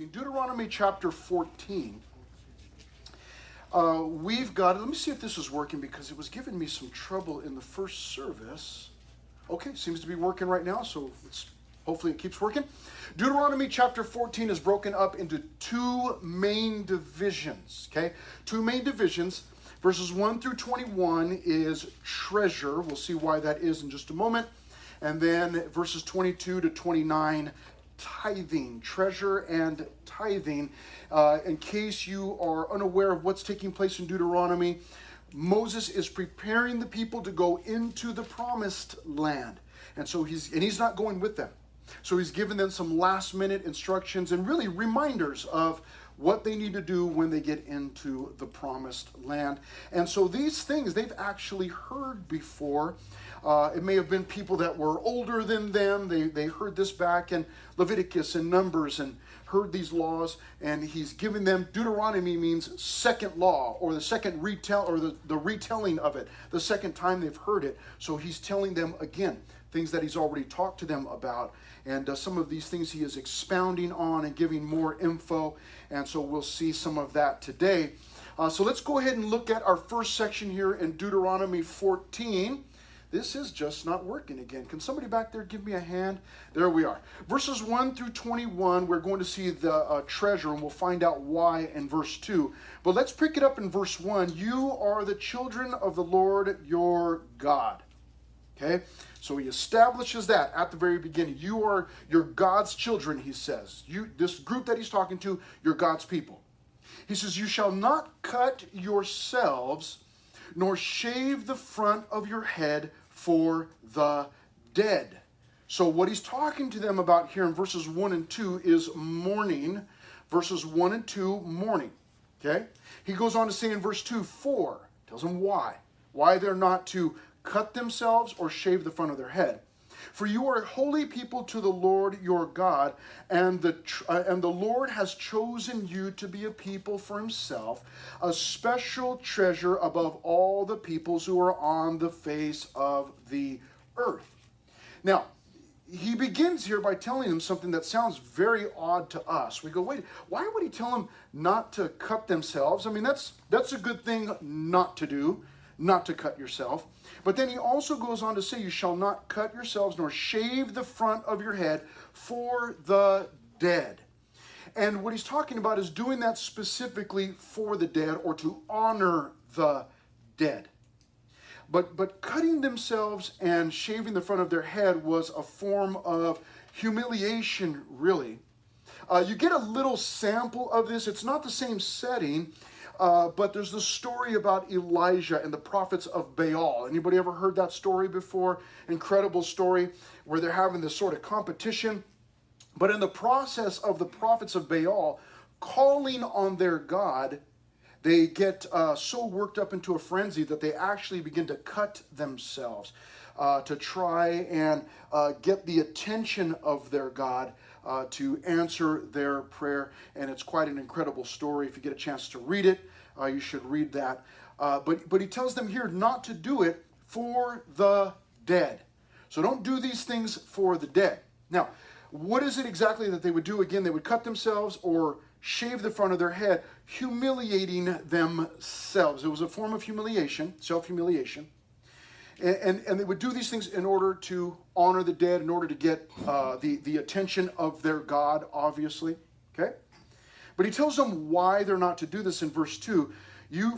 14. Deuteronomy chapter 14. We've got, let me see if this is working because it was giving me some trouble in the first service. Okay, seems to be working right now, so hopefully it keeps working. Deuteronomy chapter 14 is broken up into two main divisions, okay? Two main divisions. Verses 1 through 21 is treasure. We'll see why that is in just a moment. And then verses 22 to 29, tithing, treasure and tithing. In case you are unaware of what's taking place in Deuteronomy, Moses is preparing the people to go into the promised land. And so he's not going with them. So he's given them some last minute instructions and really reminders of what they need to do when they get into the promised land. And so these things they've actually heard before. It may have been people that were older than them. They heard this back in Leviticus and Numbers and heard these laws, and he's giving them, Deuteronomy means second law, or the second the retelling of it, the second time they've heard it. So he's telling them again things that he's already talked to them about. And some of these things he is expounding on and giving more info. And so we'll see some of that today. So let's go ahead and look at our first section here in Deuteronomy 14. This is just not working again. Can somebody back there give me a hand? There we are. Verses 1 through 21, we're going to see the treasure, and we'll find out why in verse 2. But let's pick it up in verse 1. You are the children of the Lord your God. Okay? So he establishes that at the very beginning. You are your God's children, he says. This group that he's talking to, you're God's people. He says, you shall not cut yourselves, nor shave the front of your head for the dead. So what he's talking to them about here in verses 1 and 2 is mourning. Verses 1 and 2, mourning. Okay? He goes on to say in verse 2, tells them why. Why they're not to cut themselves or shave the front of their head. For you are a holy people to the Lord your God, and the Lord has chosen you to be a people for himself, a special treasure above all the peoples who are on the face of the earth. Now, he begins here by telling them something that sounds very odd to us. We go, wait, why would he tell them not to cut themselves? I mean, that's a good thing not to do, not to cut yourself. But then he also goes on to say, you shall not cut yourselves nor shave the front of your head for the dead. And what he's talking about is doing that specifically for the dead, or to honor the dead. But cutting themselves and shaving the front of their head was a form of humiliation, really. You get a little sample of this. It's not the same setting. But there's the story about Elijah and the prophets of Baal. Anybody ever heard that story before? Incredible story where they're having this sort of competition. But in the process of the prophets of Baal calling on their God, they get so worked up into a frenzy that they actually begin to cut themselves to try and get the attention of their God to answer their prayer. And it's quite an incredible story. If you get a chance to read it, you should read that. But he tells them here not to do it for the dead. So don't do these things for the dead. Now, what is it exactly that they would do? Again, they would cut themselves or shave the front of their head, humiliating themselves. It was a form of humiliation, self-humiliation. And they would do these things in order to honor the dead, in order to get the attention of their God, obviously. Okay? But he tells them why they're not to do this in verse 2.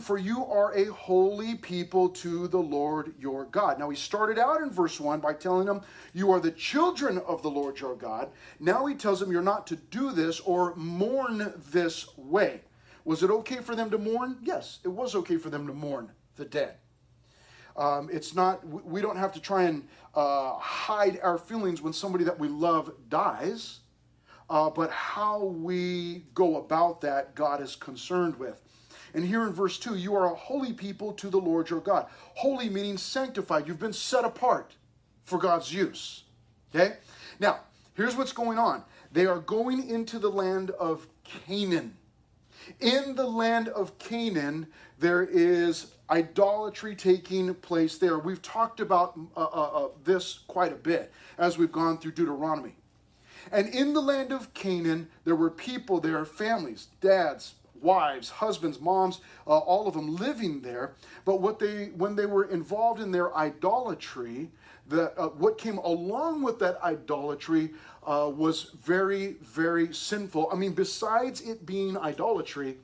For you are a holy people to the Lord your God. Now he started out in verse 1 by telling them you are the children of the Lord your God. Now he tells them you're not to do this or mourn this way. Was it okay for them to mourn? Yes, it was okay for them to mourn the dead. It's not, we don't have to try and hide our feelings when somebody that we love dies, but how we go about that, God is concerned with. And here in verse 2, you are a holy people to the Lord your God. Holy meaning sanctified. You've been set apart for God's use. Okay? Now, here's what's going on. They are going into the land of Canaan. In the land of Canaan, there is idolatry taking place there. We've talked about this quite a bit as we've gone through Deuteronomy. And in the land of Canaan, there were people there, families, dads, wives, husbands, moms, all of them living there. But when they were involved in their idolatry, what came along with that idolatry was very, very sinful. I mean, besides it being idolatry,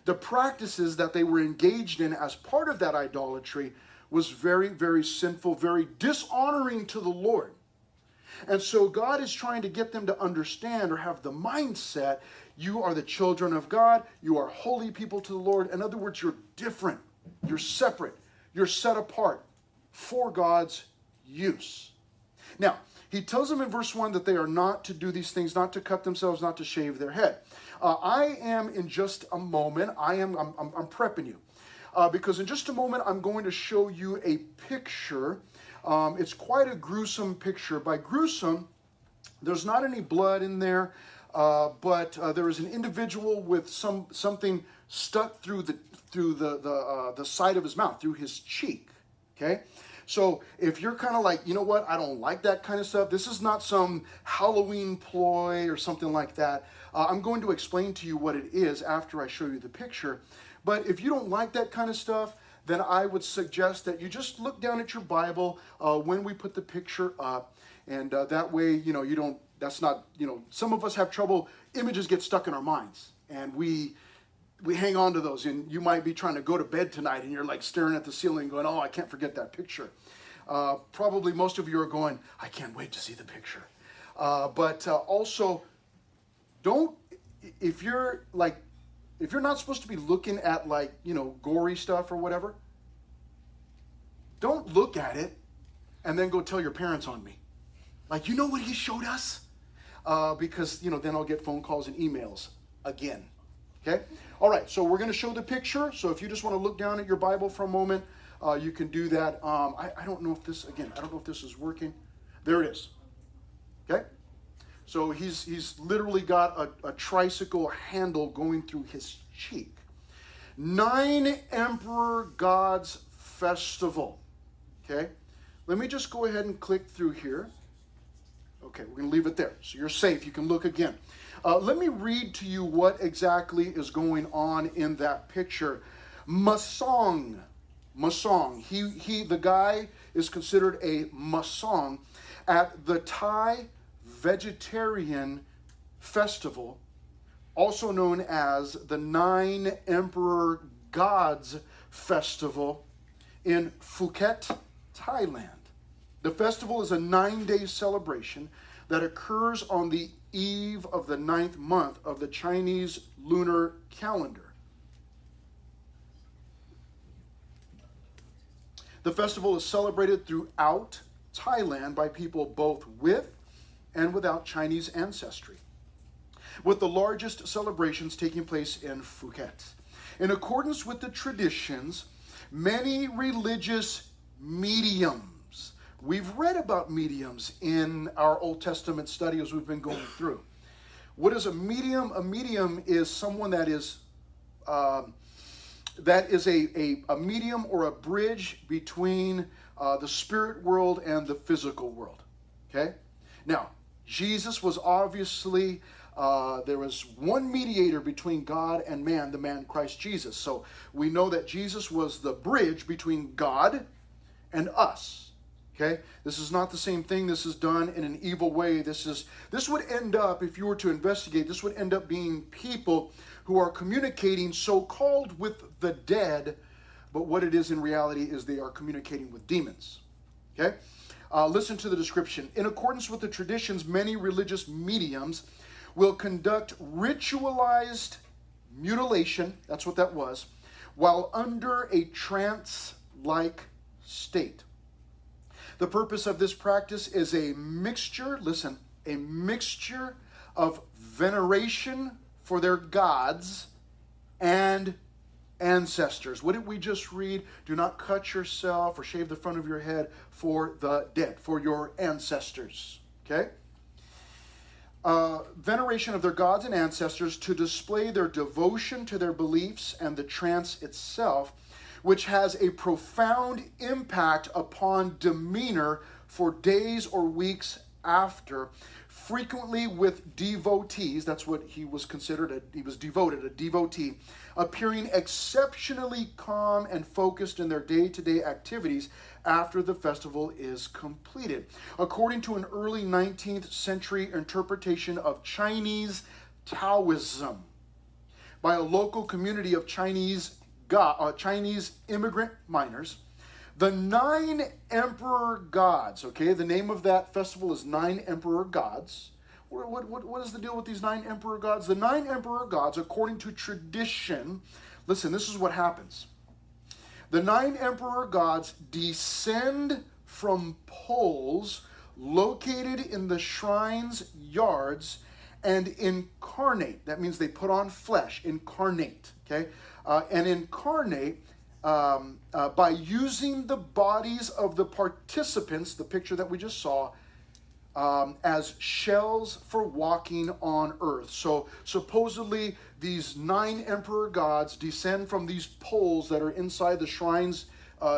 the practices that they were engaged in as part of that idolatry was very, very sinful, very dishonoring to the Lord. And so God is trying to get them to understand or have the mindset, you are the children of God, you are holy people to the Lord. In other words, you're different, you're separate, you're set apart for God's use. Now, he tells them in verse 1 that they are not to do these things, not to cut themselves, not to shave their head. I am in just a moment, I'm prepping you. Because in just a moment, I'm going to show you a picture. It's quite a gruesome picture. By gruesome, there's not any blood in there, but there is an individual with something stuck through the side of his mouth, through his cheek. Okay? So if you're kind of like, you know what, I don't like that kind of stuff, this is not some Halloween ploy or something like that. I'm going to explain to you what it is after I show you the picture. But if you don't like that kind of stuff, then I would suggest that you just look down at your Bible when we put the picture up. And that way, you don't, that's not, some of us have trouble, images get stuck in our minds. And we hang on to those, and you might be trying to go to bed tonight and you're like staring at the ceiling going, oh, I can't forget that picture. Probably most of you are going, I can't wait to see the picture. But also, if you're not supposed to be looking at gory stuff or whatever, don't look at it and then go tell your parents on me. Like, you know what he showed us? Because, then I'll get phone calls and emails again. Okay? All right, so we're going to show the picture. So if you just want to look down at your Bible for a moment, you can do that. I don't know if this is working. There it is. Okay? So he's literally got a tricycle handle going through his cheek. 9 Emperor Gods Festival. Okay? Let me just go ahead and click through here. Okay, we're going to leave it there. So you're safe. You can look again. Let me read to you what exactly is going on in that picture. Masong. The guy is considered a Masong at the Thai Vegetarian Festival, also known as the 9 Emperor Gods Festival in Phuket, Thailand. The festival is a 9-day celebration that occurs on the eve of the 9th month of the Chinese lunar calendar. The festival is celebrated throughout Thailand by people both with and without Chinese ancestry, with the largest celebrations taking place in Phuket. In accordance with the traditions, many religious mediums, we've read about mediums in our Old Testament study as we've been going through. What is a medium? A medium is someone that is a medium or a bridge between the spirit world and the physical world. Okay? Now, Jesus was obviously, there was one mediator between God and man, the man Christ Jesus. So we know that Jesus was the bridge between God and us. Okay? This is not the same thing. This is done in an evil way. This would end up, if you were to investigate, this would end up being people who are communicating so-called with the dead, but what it is in reality is they are communicating with demons. Okay? Listen to the description. In accordance with the traditions, many religious mediums will conduct ritualized mutilation, that's what that was, while under a trance-like state. The purpose of this practice is a mixture of veneration for their gods and ancestors. What did we just read? Do not cut yourself or shave the front of your head for the dead, for your ancestors. Okay? Veneration of their gods and ancestors to display their devotion to their beliefs and the trance itself, which has a profound impact upon demeanor for days or weeks after. frequently with devotees. That's what he was considered. He was devoted, a devotee, appearing exceptionally calm and focused in their day-to-day activities after the festival is completed. According to an early 19th century interpretation of Chinese Taoism by a local community of Chinese immigrant miners, the 9 emperor gods, okay, the name of that festival is 9 emperor gods. What is the deal with these 9 emperor gods? The 9 emperor gods, according to tradition, listen, this is what happens. The 9 emperor gods descend from poles located in the shrine's yards and incarnate. That means they put on flesh, incarnate, okay? And incarnate by using the bodies of the participants, the picture that we just saw, as shells for walking on earth. So supposedly these 9 emperor gods descend from these poles that are inside the shrine's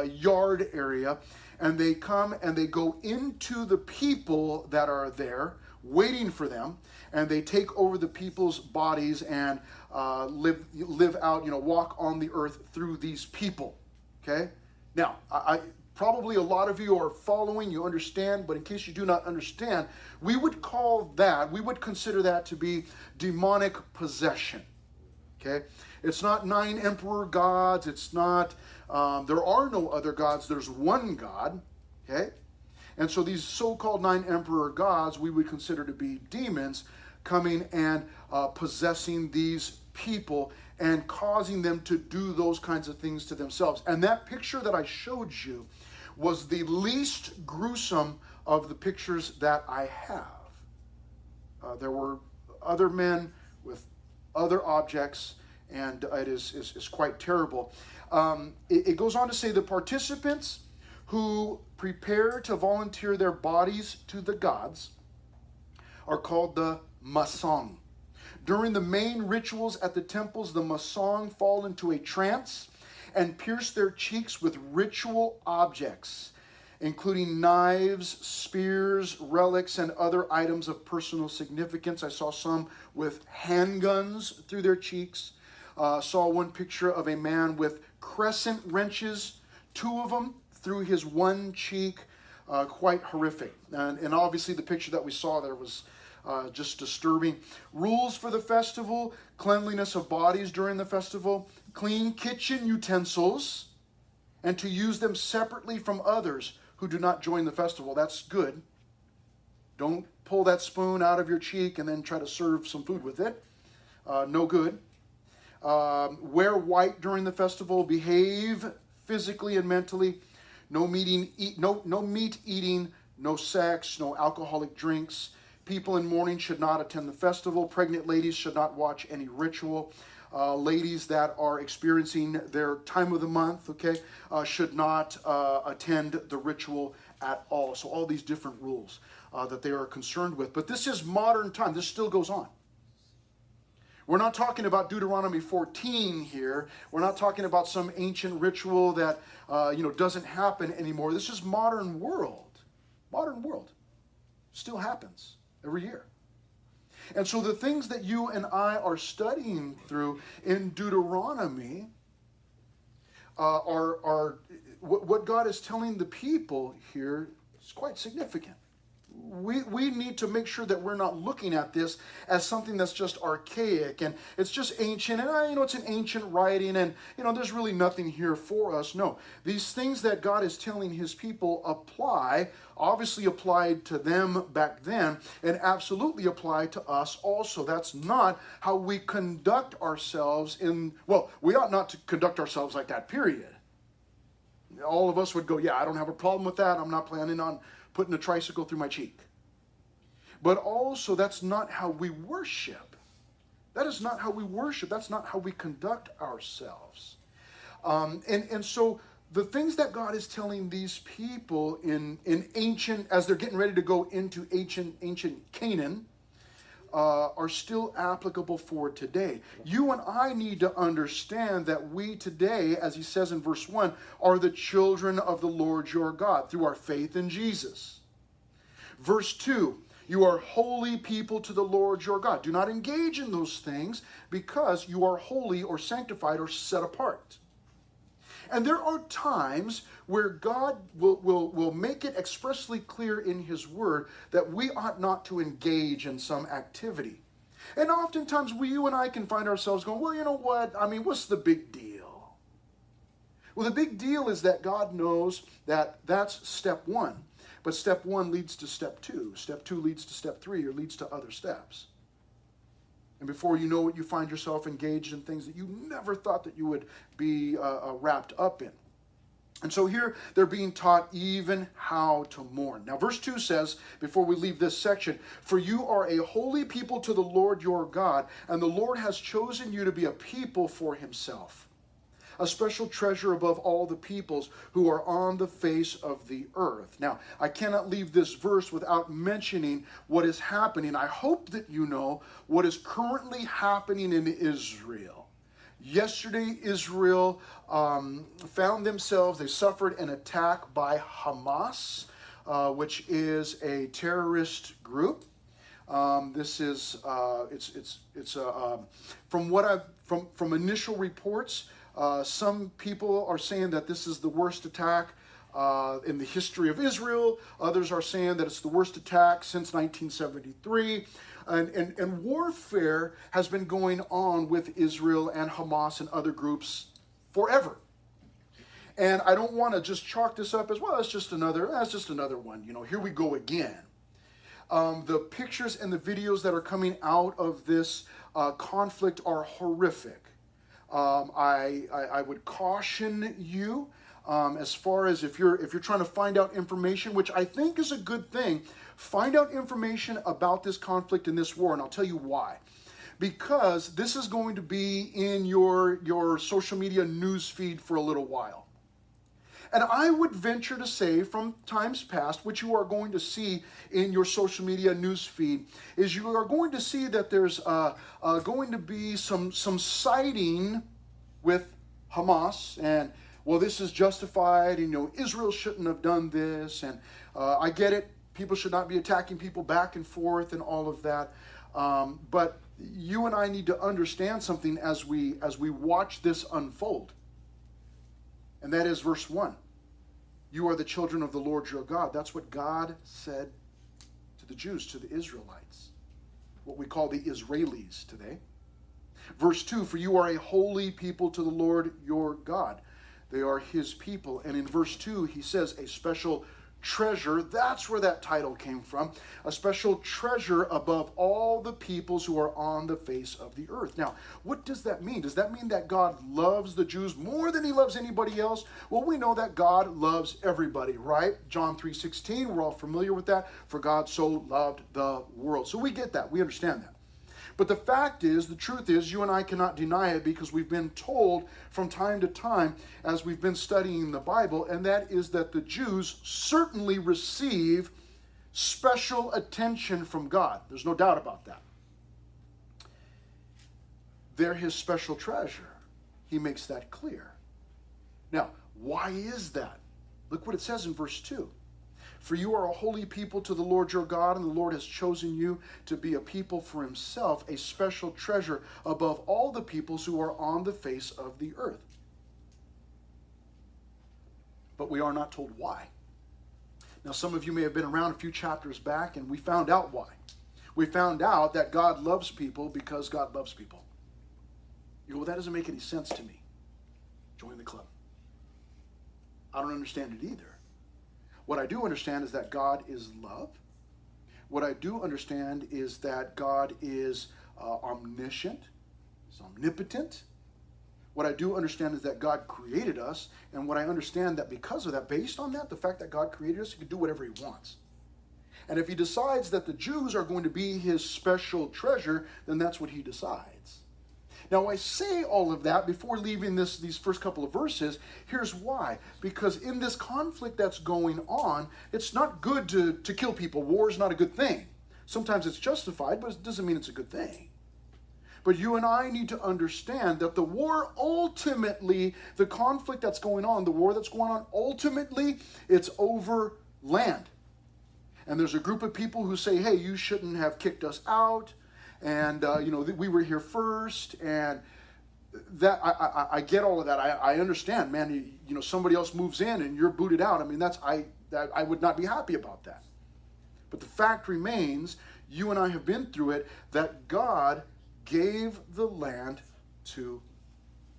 yard area, and they come and they go into the people that are there waiting for them, and they take over the people's bodies and live out, walk on the earth through these people. Okay? Now, I probably a lot of you are following, you understand, but in case you do not understand, we would consider that to be demonic possession. Okay? It's not 9 emperor gods, it's not, there are no other gods, there's one God. Okay? And so these so-called 9 emperor gods, we would consider to be demons coming and possessing these people and causing them to do those kinds of things to themselves. And that picture that I showed you was the least gruesome of the pictures that I have. There were other men with other objects, and it is quite terrible. It goes on to say the participants who prepare to volunteer their bodies to the gods are called the Masong. During the main rituals at the temples, the Masong fall into a trance and pierce their cheeks with ritual objects, including knives, spears, relics, and other items of personal significance. I saw some with handguns through their cheeks. Saw one picture of a man with crescent wrenches, 2 of them, through his one cheek. Quite horrific. And obviously the picture that we saw there was just disturbing. Rules for the festival: cleanliness of bodies during the festival, clean kitchen utensils, and to use them separately from others who do not join the festival. That's good. Don't pull that spoon out of your cheek and then try to serve some food with it. No good. Wear white during the festival. Behave physically and mentally. No meat eating, no sex, no alcoholic drinks. People in mourning should not attend the festival. Pregnant ladies should not watch any ritual. Ladies that are experiencing their time of the month, okay, should not attend the ritual at all. So all these different rules that they are concerned with. But this is modern time. This still goes on. We're not talking about Deuteronomy 14 here. We're not talking about some ancient ritual that doesn't happen anymore. This is modern world. Modern world. Still happens every year. And so the things that you and I are studying through in Deuteronomy are what God is telling the people here is quite significant. We need to make sure that we're not looking at this as something that's just archaic and it's just ancient and it's an ancient writing and there's really nothing here for us. No, these things that God is telling his people obviously applied to them back then and absolutely apply to us also. That's not how we conduct ourselves we ought not to conduct ourselves like that, period. All of us would go, yeah, I don't have a problem with that. I'm not planning on putting a tricycle through my cheek. But also, that's not how we worship. That is not how we worship. That's not how we conduct ourselves. And so the things that God is telling these people in ancient, as they're getting ready to go into ancient Canaan, are still applicable for today. You and I need to understand that we today, as he says in verse 1, are the children of the Lord your God through our faith in Jesus. Verse 2, You are holy people to the Lord your God. Do not engage in those things because you are holy or sanctified or set apart. And there are times where God will make it expressly clear in his word that we ought not to engage in some activity. And oftentimes you and I can find ourselves going, well, you know what? I mean, what's the big deal? Well, the big deal is that God knows that that's step one. But step one leads to step two. Step two leads to step three, or leads to other steps. And before you know it, you find yourself engaged in things that you never thought that you would be wrapped up in. And so here they're being taught even how to mourn. Now verse 2 says, before we leave this section, for you are a holy people to the Lord your God, and the Lord has chosen you to be a people for himself, a special treasure above all the peoples who are on the face of the earth. Now, I cannot leave this verse without mentioning what is happening. I hope that you know what is currently happening in Israel. Yesterday, Israel found themselves, they suffered an attack by Hamas, which is a terrorist group. This is, from initial reports, some people are saying that this is the worst attack in the history of Israel. Others are saying that it's the worst attack since 1973. And warfare has been going on with Israel and Hamas and other groups forever. And I don't want to just chalk this up as, well, that's just another one. You know, here we go again. The pictures and the videos that are coming out of this conflict are horrific. I would caution you as far as if you're trying to find out information, which I think is a good thing. Find out information about this conflict and this war, and I'll tell you why. Because this is going to be in your social media news feed for a little while. And I would venture to say from times past, what you are going to see in your social media news feed is you are going to see that there's going to be some siding with Hamas, and well, this is justified, and you know, Israel shouldn't have done this, and I get it, people should not be attacking people back and forth and all of that, but you and I need to understand something as we watch this unfold. And that is verse 1. You are the children of the Lord your God. That's what God said to the Jews, to the Israelites, what we call the Israelis today. Verse 2, for you are a holy people to the Lord your God. They are his people. And in verse 2, he says a special treasure. That's where that title came from. A special treasure above all the peoples who are on the face of the earth. Now, what does that mean? Does that mean that God loves the Jews more than he loves anybody else? Well, we know that God loves everybody, right? John 3:16, we're all familiar with that. For God so loved the world. So we get that. We understand that. But the fact is, the truth is, you and I cannot deny it because we've been told from time to time as we've been studying the Bible, and that is that the Jews certainly receive special attention from God. There's no doubt about that. They're his special treasure. He makes that clear. Now, why is that? Look what it says in verse 2. For you are a holy people to the Lord your God, and the Lord has chosen you to be a people for himself, a special treasure above all the peoples who are on the face of the earth. But we are not told why. Now, some of you may have been around a few chapters back, and we found out why. We found out that God loves people because God loves people. You go, well, that doesn't make any sense to me. Join the club. I don't understand it either. What I do understand is that God is love. What I do understand is that God is omniscient, is omnipotent. What I do understand is that God created us, and what I understand that because of that, based on that, the fact that God created us, he can do whatever he wants. And if he decides that the Jews are going to be his special treasure, then that's what he decides. Now, I say all of that before leaving these first couple of verses. Here's why. Because in this conflict that's going on, it's not good to kill people. War is not a good thing. Sometimes it's justified, but it doesn't mean it's a good thing. But you and I need to understand that the war ultimately, the conflict that's going on, the war that's going on, ultimately, it's over land. And there's a group of people who say, hey, you shouldn't have kicked us out. And, we were here first. And that I get all of that. I understand, man. Somebody else moves in and you're booted out. I mean, I would not be happy about that. But the fact remains, you and I have been through it, that God gave the land to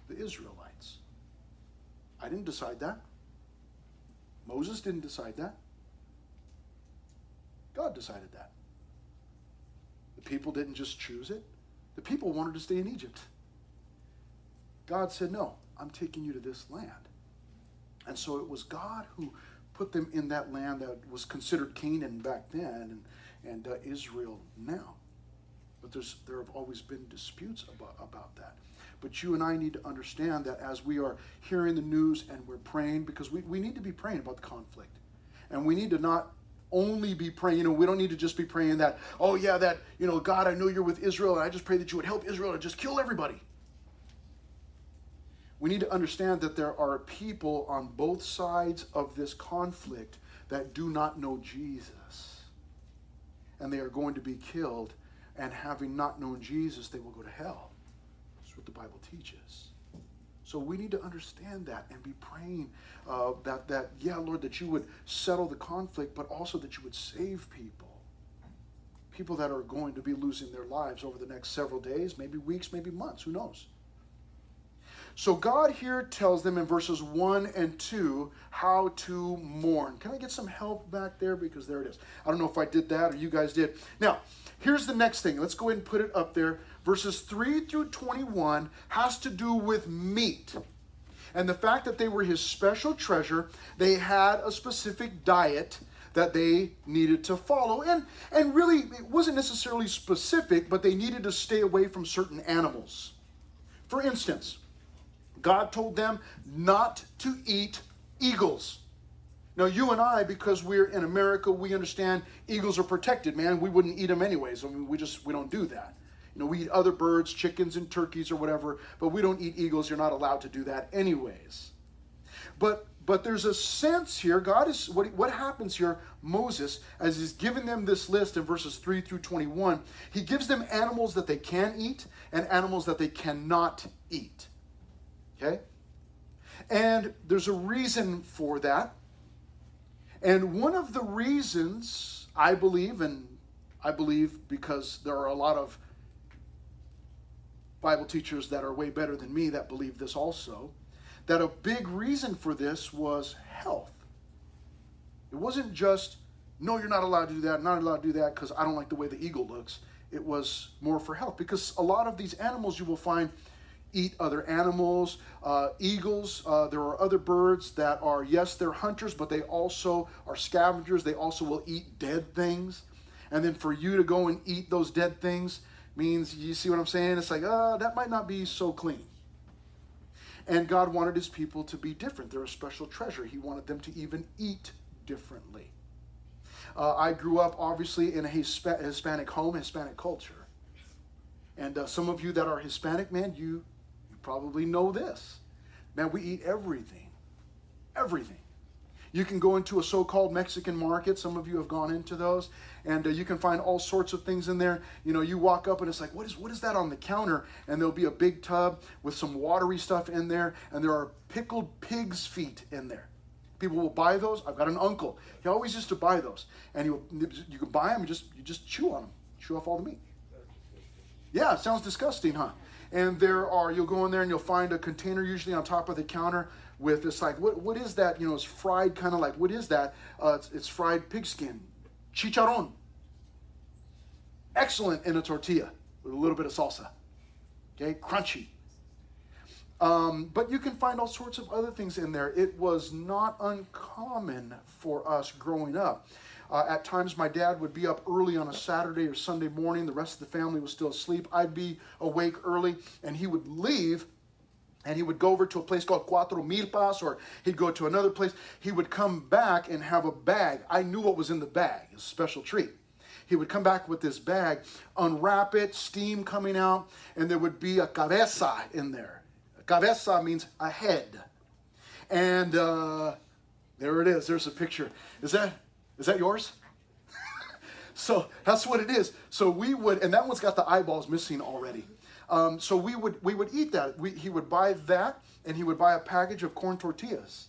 the Israelites. I didn't decide that. Moses didn't decide that. God decided that. The people didn't just choose it. The people wanted to stay in Egypt. God said, no, I'm taking you to this land. And so it was God who put them in that land that was considered Canaan back then and Israel now. But there have always been disputes about that. But you and I need to understand that as we are hearing the news and we're praying, because we need to be praying about the conflict. And we need to not only be praying, we don't need to just be praying that, oh yeah, that, God, I know you're with Israel, and I just pray that you would help Israel to just kill everybody. We need to understand that there are people on both sides of this conflict that do not know Jesus. And they are going to be killed, and having not known Jesus, they will go to hell. That's what the Bible teaches. So we need to understand that and be praying that, Lord, that you would settle the conflict, but also that you would save people. People that are going to be losing their lives over the next several days, maybe weeks, maybe months, who knows? So God here tells them in verses 1 and 2 how to mourn. Can I get some help back there? Because there it is. I don't know if I did that or you guys did. Now, here's the next thing. Let's go ahead and put it up there. Verses 3 through 21 has to do with meat. And the fact that they were his special treasure, they had a specific diet that they needed to follow. And really, it wasn't necessarily specific, but they needed to stay away from certain animals. For instance, God told them not to eat eagles. Now, you and I, because we're in America, we understand eagles are protected, man. We wouldn't eat them anyways. I mean, we don't do that. We eat other birds, chickens and turkeys or whatever, but we don't eat eagles. You're not allowed to do that anyways. But there's a sense here. God is, what happens here, Moses, as he's giving them this list in verses 3 through 21, he gives them animals that they can eat and animals that they cannot eat. Okay? And there's a reason for that. And one of the reasons, I believe because there are a lot of Bible teachers that are way better than me that believe this also, that a big reason for this was health. It wasn't just, no, you're not allowed to do that, not allowed to do that because I don't like the way the eagle looks. It was more for health, because a lot of these animals you will find eat other animals. Eagles, there are other birds that are, yes, they're hunters, but they also are scavengers. They also will eat dead things. And then for you to go and eat those dead things means, you see what I'm saying? It's like, that might not be so clean. And God wanted his people to be different. They're a special treasure. He wanted them to even eat differently. I grew up, obviously, in a Hispanic home, Hispanic culture. And some of you that are Hispanic, man, you probably know this. Man, we eat everything. Everything. You can go into a so-called Mexican market. Some of you have gone into those. And you can find all sorts of things in there. You walk up and it's like, what is that on the counter? And there'll be a big tub with some watery stuff in there. And there are pickled pig's feet in there. People will buy those. I've got an uncle. He always used to buy those. And you can buy them and you just chew on them. Chew off all the meat. Yeah, it sounds disgusting, huh? And you'll go in there and you'll find a container usually on top of the counter with this, like, what is that? It's fried, kind of like, what is that? It's fried pigskin. Chicharron. Excellent in a tortilla with a little bit of salsa. Okay, crunchy. But you can find all sorts of other things in there. It was not uncommon for us growing up. At times, my dad would be up early on a Saturday or Sunday morning. The rest of the family was still asleep. I'd be awake early, and he would leave, and he would go over to a place called Cuatro Milpas, or he'd go to another place. He would come back and have a bag. I knew what was in the bag. It was a special treat. He would come back with this bag, unwrap it, steam coming out, and there would be a cabeza in there. Cabeza means a head. And there it is. There's a picture. Is that yours? So that's what it is. So we would, and that one's got the eyeballs missing already. So we would eat that. He would buy that, and he would buy a package of corn tortillas.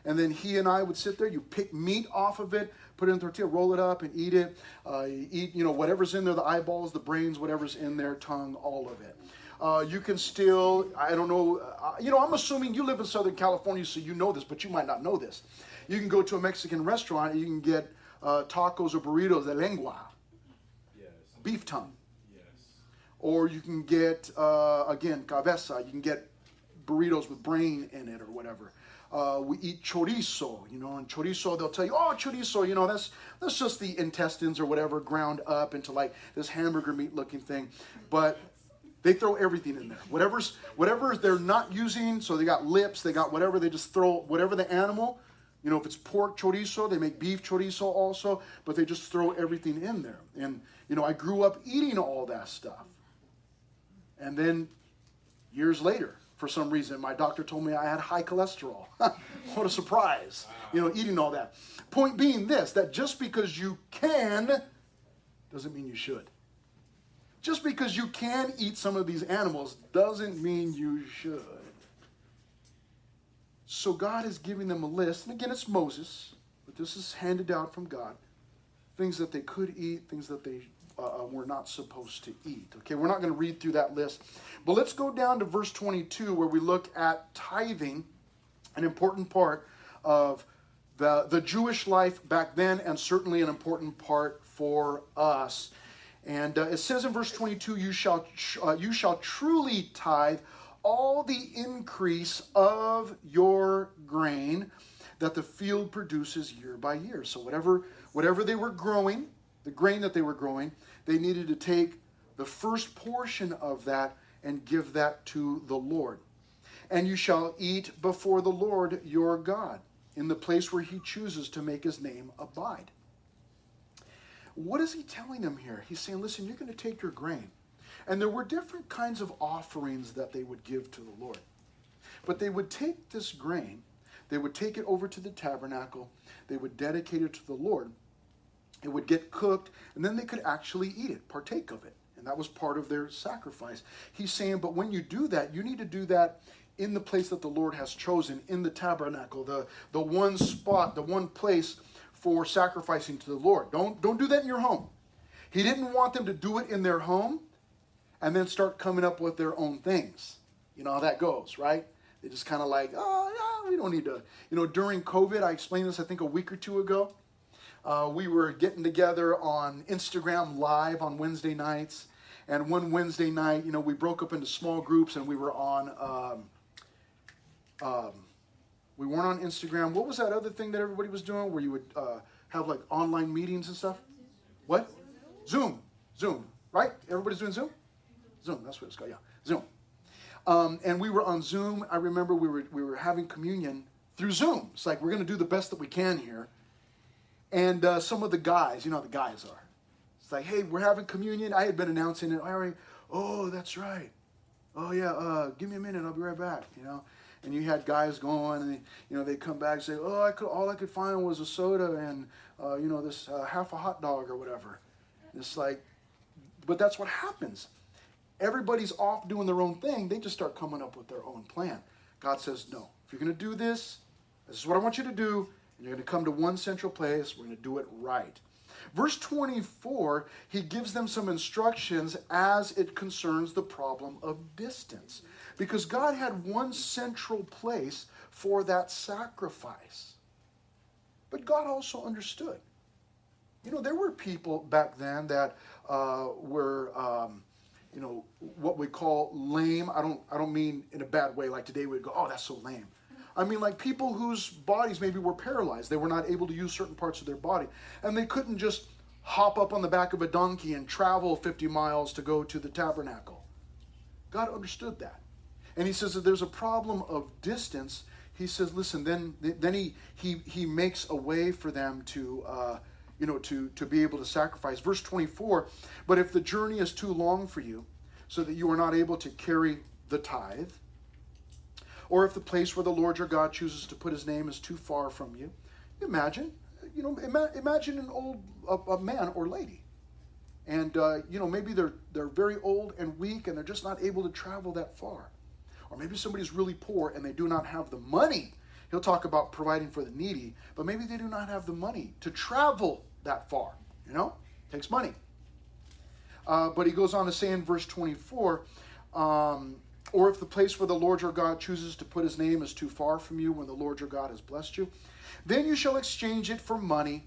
And then he and I would sit there. You pick meat off of it, put it in a tortilla, roll it up, and eat it. You eat, whatever's in there, the eyeballs, the brains, whatever's in there, tongue, all of it. You can still, I don't know, I'm assuming you live in Southern California, so you know this, but you might not know this. You can go to a Mexican restaurant, and you can get tacos or burritos de lengua, yes. Beef tongue. Yes. Or you can get, again, cabeza. You can get burritos with brain in it or whatever. We eat chorizo, and chorizo, they'll tell you, oh, chorizo, that's just the intestines or whatever ground up into like this hamburger meat looking thing. But they throw everything in there. Whatever they're not using, so they got lips, they got whatever, they just throw whatever the animal, if it's pork chorizo, they make beef chorizo also, but they just throw everything in there. And, I grew up eating all that stuff. And then years later, for some reason, my doctor told me I had high cholesterol. What a surprise, eating all that. Point being this, that just because you can doesn't mean you should. Just because you can eat some of these animals doesn't mean you should. So God is giving them a list, and again, it's Moses, but this is handed down from God. Things that they could eat, things that they were not supposed to eat. Okay, we're not going to read through that list, but let's go down to verse 22 where we look at tithing, an important part of the Jewish life back then, and certainly an important part for us. And it says in verse 22, you shall truly tithe all the increase of your grain that the field produces year by year. So whatever they were growing, the grain that they were growing, they needed to take the first portion of that and give that to the Lord. And you shall eat before the Lord your God in the place where he chooses to make his name abide. What is he telling them here? He's saying, listen, you're going to take your grain. And there were different kinds of offerings that they would give to the Lord. But they would take this grain, they would take it over to the tabernacle, they would dedicate it to the Lord. It would get cooked, and then they could actually eat it, partake of it. And that was part of their sacrifice. He's saying, but when you do that, you need to do that in the place that the Lord has chosen, in the tabernacle, the one spot, the one place for sacrificing to the Lord. Don't do that in your home. He didn't want them to do it in their home and then start coming up with their own things. You know how that goes, right? They just kind of like, oh, yeah, we don't need to. During COVID, I explained this, I think, a week or two ago. We were getting together on Instagram Live on Wednesday nights. And one Wednesday night, we broke up into small groups and we were on, we weren't on Instagram. What was that other thing that everybody was doing where you would have like online meetings and stuff? What? Zoom, right? Everybody's doing Zoom? Zoom, that's what it's called, yeah, Zoom. And we were on Zoom. I remember we were having communion through Zoom. It's like, we're going to do the best that we can here. And some of the guys, you know how the guys are. It's like, hey, we're having communion. I had been announcing it. Oh, that's right. Oh, yeah, give me a minute. I'll be right back, And you had guys going, and, they come back and say, oh, all I could find was a soda and, this half a hot dog or whatever. And it's like, but that's what happens. Everybody's off doing their own thing. They just start coming up with their own plan. God says, no, if you're going to do this, this is what I want you to do. And you're going to come to one central place. We're going to do it right. Verse 24, he gives them some instructions as it concerns the problem of distance. Because God had one central place for that sacrifice. But God also understood. There were people back then that were, what we call lame. I don't mean in a bad way, like today we'd go, oh, that's so lame. I mean, like people whose bodies maybe were paralyzed. They were not able to use certain parts of their body. And they couldn't just hop up on the back of a donkey and travel 50 miles to go to the tabernacle. God understood that. And he says that there's a problem of distance. He says, listen, then he makes a way for them to be able to sacrifice. Verse 24, but if the journey is too long for you, so that you are not able to carry the tithe, or if the place where the Lord your God chooses to put his name is too far from you, imagine an old a man or lady. And, maybe they're very old and weak and they're just not able to travel that far. Or maybe somebody's really poor and they do not have the money. He'll talk about providing for the needy, but maybe they do not have the money to travel that far. Takes money. But he goes on to say in verse 24, or if the place where the Lord your God chooses to put his name is too far from you when the Lord your God has blessed you, then you shall exchange it for money.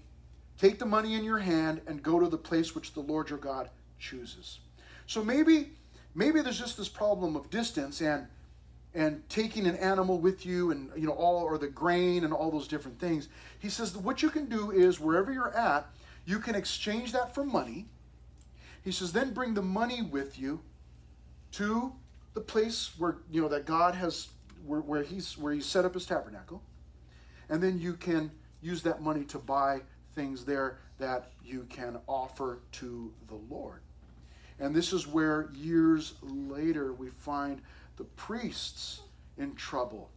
Take the money in your hand and go to the place which the Lord your God chooses. So maybe there's just this problem of distance and taking an animal with you and or the grain and all those different things. He says that what you can do is wherever you're at, you can exchange that for money. He says then bring the money with you to the place where that God has where he's set up his tabernacle, and then you can use that money to buy things there that you can offer to the Lord. And this is where years later we find the priests in trouble,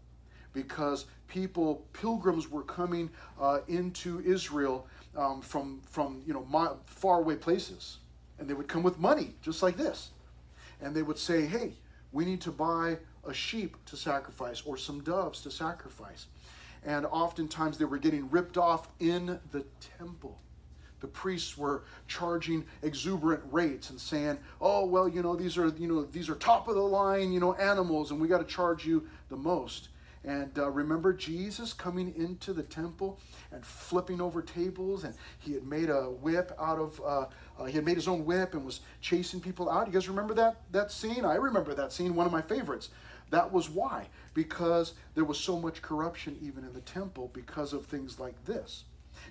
because pilgrims were coming into Israel from faraway places, and they would come with money just like this, and they would say, hey, we need to buy a sheep to sacrifice or some doves to sacrifice. And oftentimes they were getting ripped off in the temple. The priests were charging exuberant rates and saying, oh, well, these are top of the line, animals, and we got to charge you the most. And remember Jesus coming into the temple and flipping over tables, and he had made a whip out of, he had made his own whip and was chasing people out. You guys remember that scene? I remember that scene, one of my favorites. That was why, because there was so much corruption even in the temple because of things like this.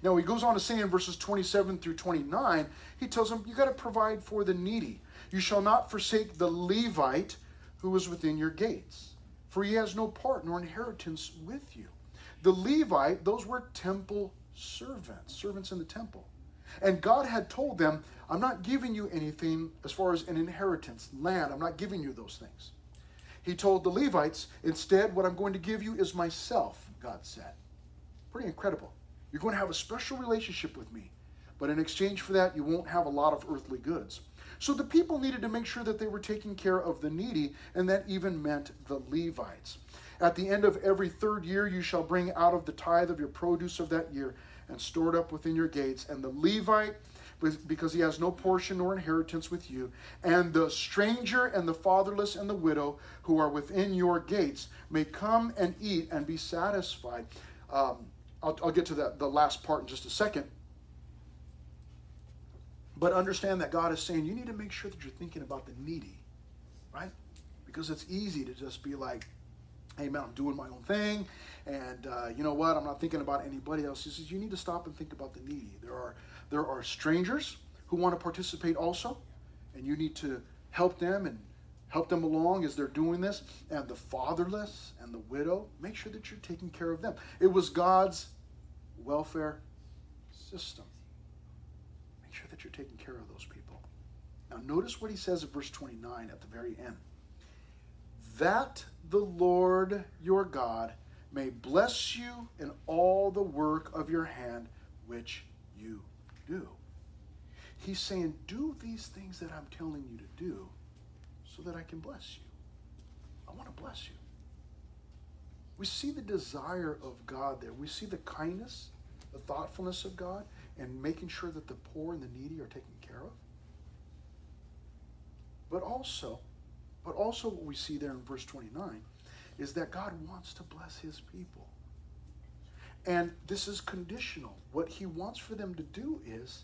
Now he goes on to say in verses 27 through 29, he tells them, you got to provide for the needy. You shall not forsake the Levite who is within your gates, for he has no part nor inheritance with you. The Levite, those were temple servants in the temple. And God had told them, I'm not giving you anything as far as an inheritance, land. I'm not giving you those things. He told the Levites, instead, what I'm going to give you is myself, God said. Pretty incredible. You're going to have a special relationship with me, but in exchange for that, you won't have a lot of earthly goods. So the people needed to make sure that they were taking care of the needy, and that even meant the Levites. At the end of every third year, you shall bring out of the tithe of your produce of that year and store it up within your gates. And the Levite, because he has no portion nor inheritance with you, and the stranger and the fatherless and the widow who are within your gates may come and eat and be satisfied. I'll get to the last part in just a second. But understand that God is saying you need to make sure that you're thinking about the needy, right? Because it's easy to just be like, hey man, I'm doing my own thing, and you know what? I'm not thinking about anybody else. He says you need to stop and think about the needy. There are strangers who want to participate also, and you need to help them and help them along as they're doing this. And the fatherless and the widow, make sure that you're taking care of them. It was God's welfare system. Make sure that you're taking care of those people. Now notice what he says in verse 29 at the very end. That the Lord your God may bless you in all the work of your hand which you do. He's saying, do these things that I'm telling you to do so that I can bless you. I want to bless you. We see the desire of God there. We see the kindness, the thoughtfulness of God, and making sure that the poor and the needy are taken care of. But also what we see there in verse 29 is that God wants to bless his people. And this is conditional. What he wants for them to do is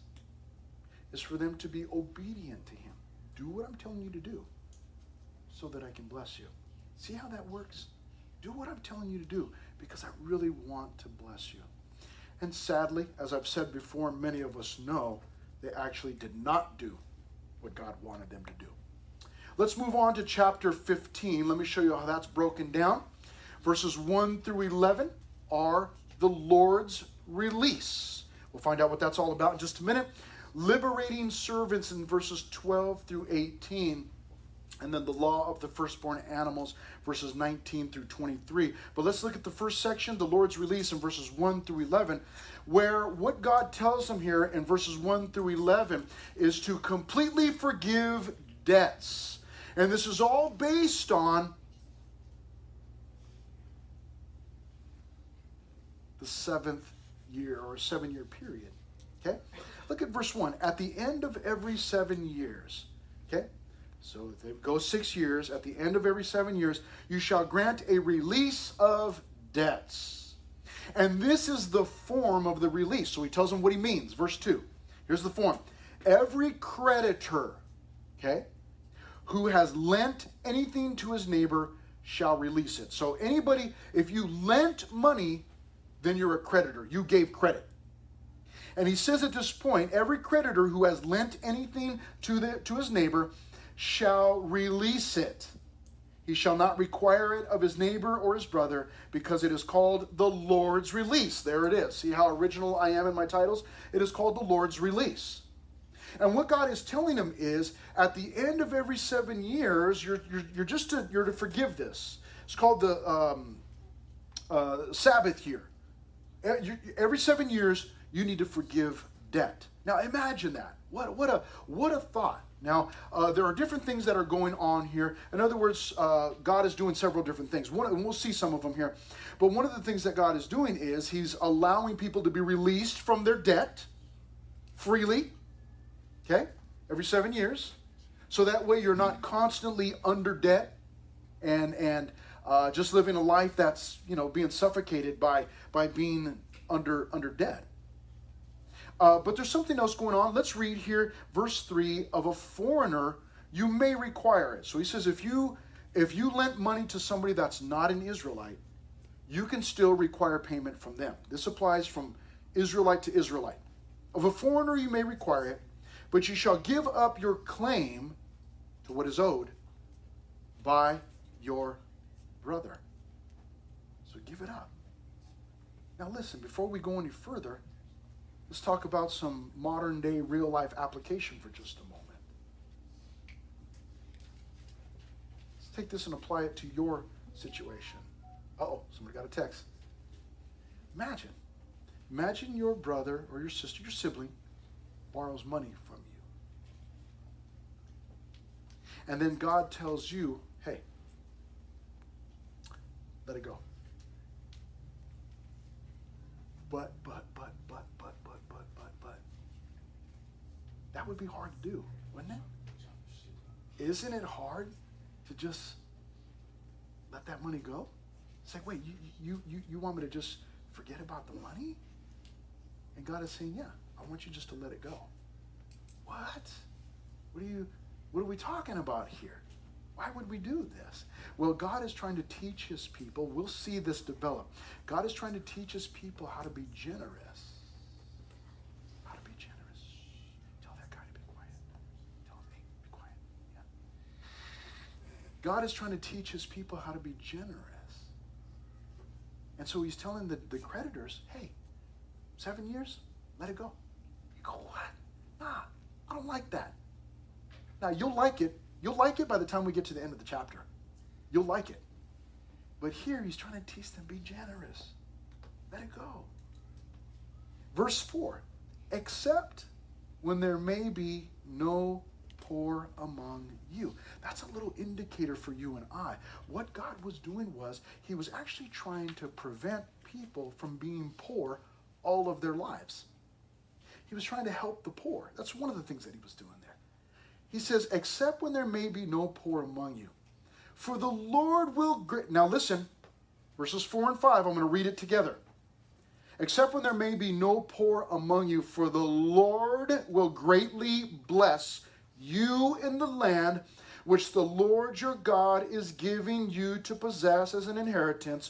for them to be obedient to him. Do what I'm telling you to do so that I can bless you. See how that works? Do what I'm telling you to do because I really want to bless you. And sadly, as I've said before, many of us know they actually did not do what God wanted them to do. Let's move on to chapter 15. Let me show you how that's broken down. Verses 1 through 11 are the Lord's release. We'll find out what that's all about in just a minute. Liberating servants in verses 12 through 18. and then the law of the firstborn animals, verses 19 through 23. But let's look at the first section, the Lord's release, in verses 1 through 11, where what God tells them here in verses 1 through 11 is to completely forgive debts. And this is all based on the 7th year, or 7-year period. Okay? Look at verse 1. At the end of every 7 years, okay? So if it goes 6 years, at the end of every 7 years, you shall grant a release of debts. And this is the form of the release. So he tells them what he means. Verse 2. Here's the form. Every creditor, okay, who has lent anything to his neighbor shall release it. So anybody, if you lent money, then you're a creditor. You gave credit. And he says at this point, every creditor who has lent anything to his neighbor shall release it. He shall not require it of his neighbor or his brother, because it is called the Lord's release. There it is. See how original I am in my titles? It is called the Lord's release. And what God is telling him is, at the end of every 7 years, you're to forgive this. It's called the Sabbath year. Every 7 years, you need to forgive debt. Now imagine that. What a thought. Now, there are different things that are going on here. In other words, God is doing several different things. And we'll see some of them here. But one of the things that God is doing is he's allowing people to be released from their debt freely, okay, every 7 years. So that way you're not constantly under debt and just living a life that's, being suffocated by being under debt. But there's something else going on. Let's read here, verse 3, of a foreigner, you may require it. So he says, if you lent money to somebody that's not an Israelite, you can still require payment from them. This applies from Israelite to Israelite. Of a foreigner, you may require it, but you shall give up your claim to what is owed by your brother. So give it up. Now listen, before we go any further, let's talk about some modern day real life application for just a moment. Let's take this and apply it to your situation. Uh-oh, somebody got a text. Imagine your brother or your sister, your sibling, borrows money from you. And then God tells you, hey, let it go. But. That would be hard to do, wouldn't it? Isn't it hard to just let that money go? It's like, wait, you want me to just forget about the money? And God is saying, yeah, I want you just to let it go. What? What are we talking about here? Why would we do this? Well, God is trying to teach his people. We'll see this develop. God is trying to teach his people how to be generous. How to be generous. Tell that guy to be quiet. Tell him, hey, be quiet. Yeah. God is trying to teach his people how to be generous. And so he's telling the creditors, hey, 7 years, let it go. You go, what? Nah, I don't like that. Now, you'll like it. You'll like it by the time we get to the end of the chapter. You'll like it. But here he's trying to teach them, be generous. Let it go. Verse 4, except when there may be no poor among you. That's a little indicator for you and I. What God was doing was he was actually trying to prevent people from being poor all of their lives. He was trying to help the poor. That's one of the things that he was doing there. He says, except when there may be no poor among you. For the Lord will... Now listen, verses 4 and 5, I'm going to read it together. Except when there may be no poor among you, for the Lord will greatly bless you in the land which the Lord your God is giving you to possess as an inheritance,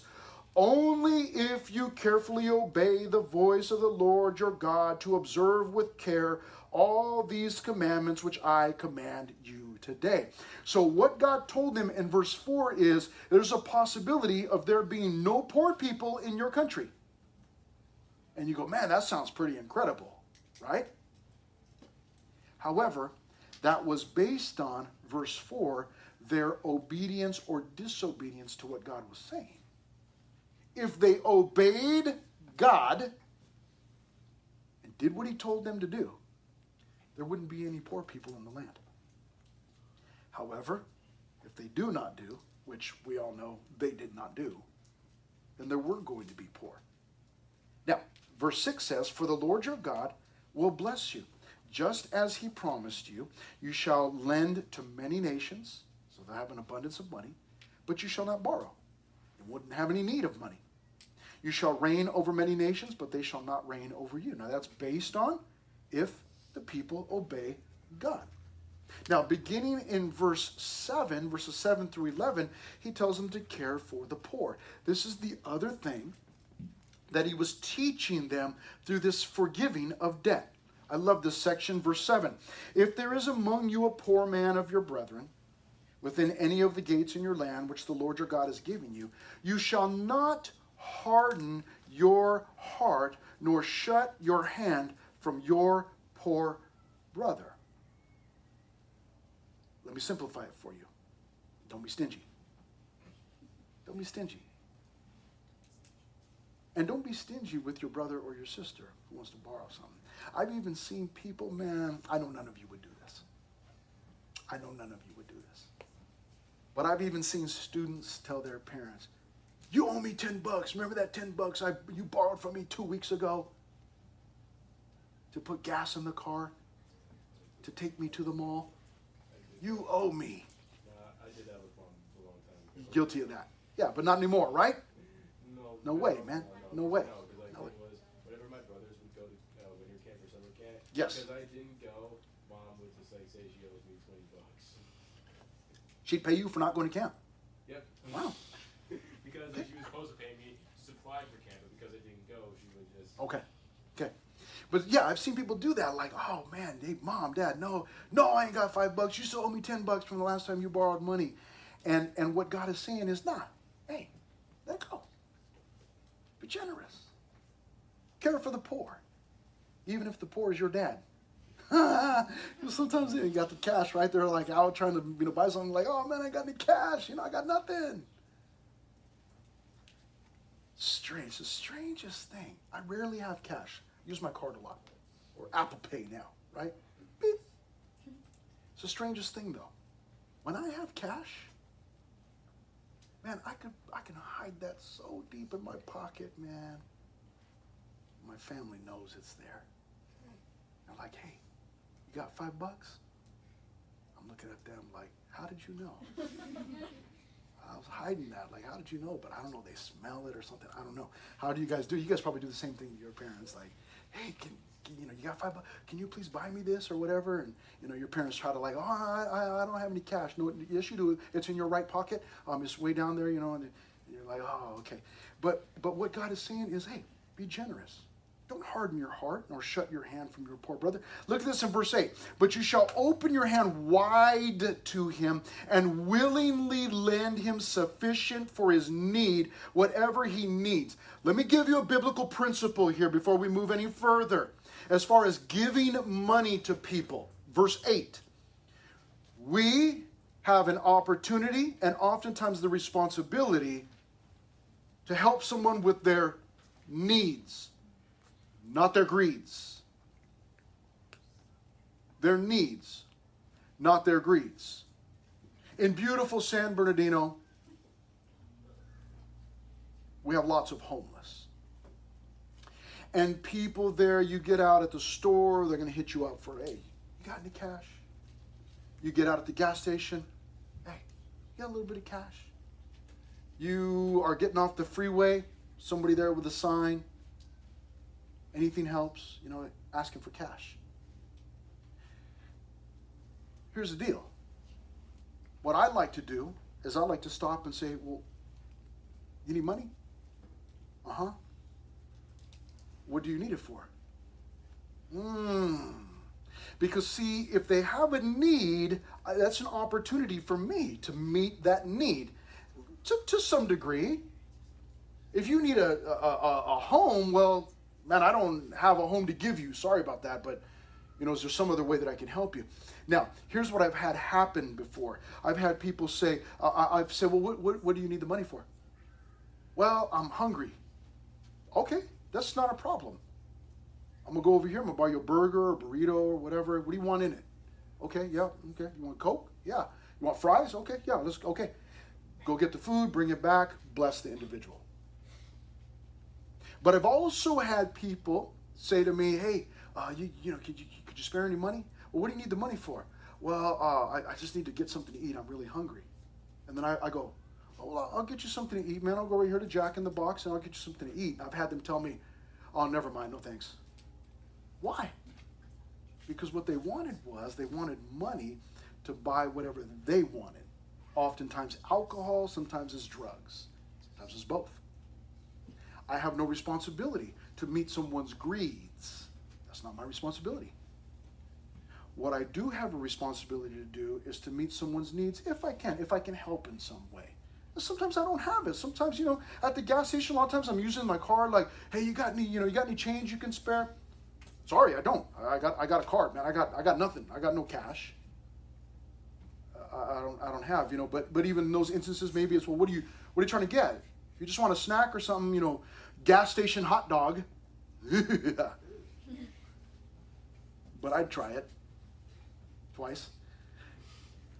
only if you carefully obey the voice of the Lord your God to observe with care all these commandments which I command you today. So what God told them in verse 4 is there's a possibility of there being no poor people in your country. And you go, man, that sounds pretty incredible, right? However, that was based on, verse 4, their obedience or disobedience to what God was saying. If they obeyed God and did what he told them to do, there wouldn't be any poor people in the land. However, if they do not do, which we all know they did not do, then there were going to be poor. Now, verse 6 says, "For the Lord your God will bless you. Just as he promised you, you shall lend to many nations," so they'll have an abundance of money, "but you shall not borrow. You wouldn't have any need of money. You shall reign over many nations, but they shall not reign over you." Now that's based on if the people obey God. Now, beginning in verses 7 through 11, he tells them to care for the poor. This is the other thing that he was teaching them through this forgiving of debt. I love this section, verse 7. "If there is among you a poor man of your brethren, within any of the gates in your land, which the Lord your God is giving you, you shall not harden your heart, nor shut your hand from your poor brother." Let me simplify it for you. Don't be stingy. Don't be stingy. And don't be stingy with your brother or your sister who wants to borrow something. I've even seen people, man, I know none of you would do this. I know none of you would do this. But I've even seen students tell their parents, "You owe me $10. Remember that $10 you borrowed from me 2 weeks ago to put gas in the car, to take me to the mall? You owe me." I did that with one for a long time. Guilty of that. Yeah, but not anymore, right? No way, man. No way. No, because like it was whenever my brothers would go to winter camp or summer camp. Yes. Because I didn't go, Mom would just like say she owes me $20. She'd pay you for not going to camp. Yep. Wow. Because like, she was supposed to pay me supply for camp, but because I didn't go, she would just. Okay. But yeah, I've seen people do that. Like, "Oh man, hey, Mom, Dad, no, I ain't got $5. You still owe me $10 from the last time you borrowed money." And what God is saying is, nah, hey, let go. Be generous. Care for the poor, even if the poor is your dad. Sometimes you got the cash right there, like out trying to buy something. Like, "Oh man, I got any cash? I got nothing." Strange, the strangest thing. I rarely have cash. Use my card a lot, or Apple Pay now, right? Beep. It's the strangest thing though. When I have cash, man, I can hide that so deep in my pocket, man. My family knows it's there. They're like, "Hey, you got $5?" I'm looking at them like, "How did you know?" I was hiding that. Like, "How did you know?" But I don't know. They smell it or something. I don't know. How do you guys do? You guys probably do the same thing to your parents. Like, "Hey, you got $5? Can you please buy me this or whatever?" And your parents try to like, "Oh, I don't have any cash." "No, yes you do. It's in your right pocket. It's way down there, and you're like, "Oh, okay." But what God is saying is, hey, be generous. Don't harden your heart nor shut your hand from your poor brother. Look at this in verse 8. "But you shall open your hand wide to him and willingly lend him sufficient for his need, whatever he needs." Let me give you a biblical principle here before we move any further. As far as giving money to people, verse 8. We have an opportunity and oftentimes the responsibility to help someone with their needs. Not their greeds. Their needs, not their greeds. In beautiful San Bernardino, we have lots of homeless. And people there, you get out at the store, they're going to hit you up for, "Hey, you got any cash?" You get out at the gas station, "Hey, you got a little bit of cash?" You are getting off the freeway, somebody there with a sign. Anything helps, asking for cash. Here's the deal. What I like to do is I like to stop and say, "Well, you need money?" "Uh-huh." "What do you need it for?" Because see, if they have a need, that's an opportunity for me to meet that need to some degree. If you need a home, well, man, I don't have a home to give you. Sorry about that, but Is there some other way that I can help you? Now, here's what I've had happen before. I've had people say, I've said, well, what do you need the money for? Well, I'm hungry. Okay, that's not a problem. I'm going to go over here. I'm going to buy you a burger or burrito or whatever. What do you want in it? Okay, yeah, okay. You want Coke? Yeah. You want fries? Okay, yeah, okay. Go get the food, bring it back, bless the individual. But I've also had people say to me, hey, could you spare any money? Well, what do you need the money for? Well, I just need to get something to eat. I'm really hungry. And then I go, oh, well, I'll get you something to eat, man. I'll go right here to Jack in the Box and I'll get you something to eat. I've had them tell me, oh, never mind, no thanks. Why? Because what they wanted money to buy whatever they wanted. Oftentimes alcohol, sometimes it's drugs, sometimes it's both. I have no responsibility to meet someone's greeds. That's not my responsibility. What I do have a responsibility to do is to meet someone's needs if I can help in some way. And sometimes I don't have it. Sometimes, at the gas station, a lot of times I'm using my card like, hey, you got any change you can spare? Sorry, I don't. I got a card, man. I got nothing. I got no cash. I don't have, but even in those instances, maybe it's, well, what are you trying to get? If you just want a snack or something, gas station hot dog. But I'd try it twice.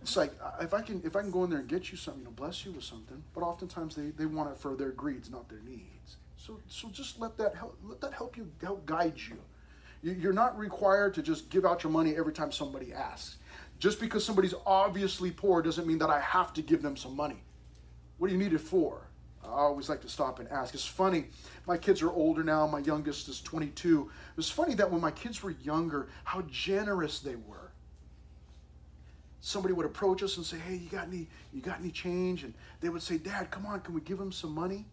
It's like, if I can go in there and get you something, bless you with something, but oftentimes they want it for their greeds, not their needs. So just let that help guide you. You're not required to just give out your money every time somebody asks. Just because somebody's obviously poor doesn't mean that I have to give them some money. What do you need it for? I always like to stop and ask. It's funny, my kids are older now. My youngest is 22. It was funny that when my kids were younger, how generous they were. Somebody would approach us and say, hey, you got any change? And they would say, Dad, come on, can we give them some money?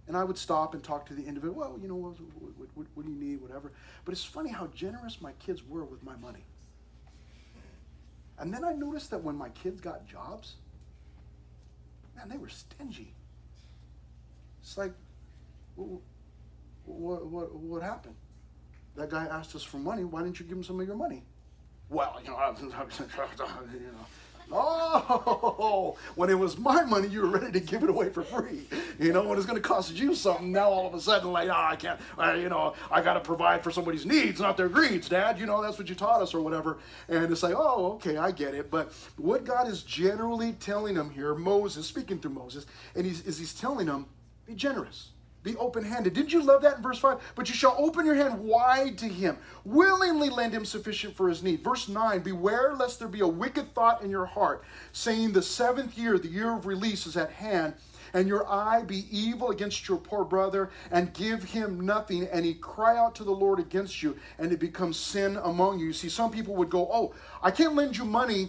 And I would stop and talk to the individual. Well, what do you need, whatever. But it's funny how generous my kids were with my money. And then I noticed that when my kids got jobs, man, they were stingy. It's like, what happened? That guy asked us for money. Why didn't you give him some of your money? Well, oh, when it was my money, you were ready to give it away for free. When it's going to cost you something, now all of a sudden, like, I can't, I got to provide for somebody's needs, not their greeds, Dad. That's what you taught us or whatever. And it's like, oh, okay, I get it. But what God is generally telling them here, Moses, speaking through Moses, and he's telling them, be generous. Be open-handed. Didn't you love that in verse 5? But you shall open your hand wide to him, willingly lend him sufficient for his need. Verse 9, beware lest there be a wicked thought in your heart, saying the 7th year, the year of release is at hand, and your eye be evil against your poor brother, and give him nothing, and he cry out to the Lord against you, and it becomes sin among you. See, some people would go, oh, I can't lend you money